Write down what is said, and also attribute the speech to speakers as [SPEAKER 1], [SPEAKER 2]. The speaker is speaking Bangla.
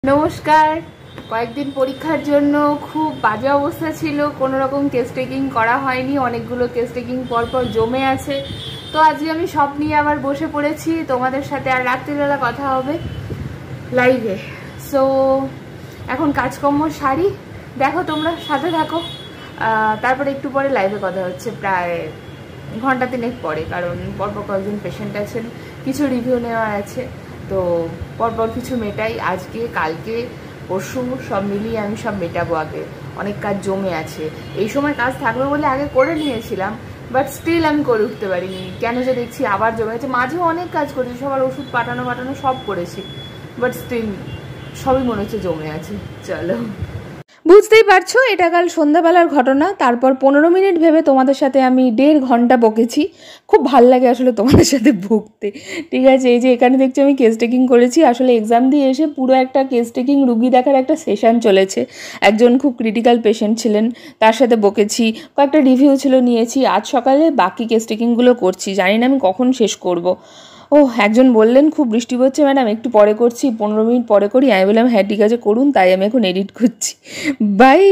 [SPEAKER 1] নমস্কার। কয়েকদিন পরীক্ষার জন্য খুব বাজে অবস্থা ছিল, কোনো রকম কেস টেকিং করা হয়নি, অনেকগুলো কেস টেকিং পরপর জমে আছে। তো আজকে আমি সব নিয়ে আবার বসে পড়েছি, তোমাদের সাথে আর রাত্রিবেলা কথা হবে লাইভে। সো এখন কাজকর্ম সারি, দেখো তোমরা সাথে থাকো, তারপরে একটু পরে লাইভে কথা হচ্ছে, প্রায় ঘন্টা তিনেক পরে, কারণ পরপর কয়েকজন পেশেন্ট আছেন, কিছু রিভিউ নেওয়ার আছে। তো পরপর কিছু মেটাই, আজকে কালকে পরশু সব মিলিয়ে আমি সব মেটাবো। আগে অনেক কাজ জমে আছে, এই সময় কাজ থাকবে বলে আগে করে নিয়েছিলাম, বাট স্টিল আমি করে উঠতে পারিনি। কেন যে দেখছি আবার জমে আছে, মাঝেও অনেক কাজ করেছি, সবার ওষুধ পাঠানো সব করেছি, বাট স্টিল সবই মনে হচ্ছে জমে আছে। চলো, বুঝতেই পারছো এটা কাল সন্ধ্যাবেলার ঘটনা। তারপর 15 মিনিট ভেবে তোমাদের সাথে আমি 1.5 ঘন্টা বকেছি। খুব ভাল লাগে আসলে তোমাদের সাথে বকতে, ঠিক আছে। এই যে এখানে দেখছি আমি কেস টেকিং করেছি, আসলে এক্সাম দিয়ে এসে পুরো একটা কেস টেকিং রুগী দেখার একটা সেশন চলেছে। একজন খুব ক্রিটিক্যাল পেশেন্ট ছিলেন, তার সাথে বকেছি, কয়েকটা রিভিউ ছিল, নিয়েছি। আজ সকালে বাকি কেস টেকিংগুলো করছি, জানি না আমি কখন শেষ করব। একজন বললেন খুব বৃষ্টি পড়ছে ম্যাডাম, একটু পরে করছি, 15 মিনিট পরে করি। আমি বললাম হ্যাঁ ঠিক আছে করুন, তাই আমি এখন এডিট করছি। বাই।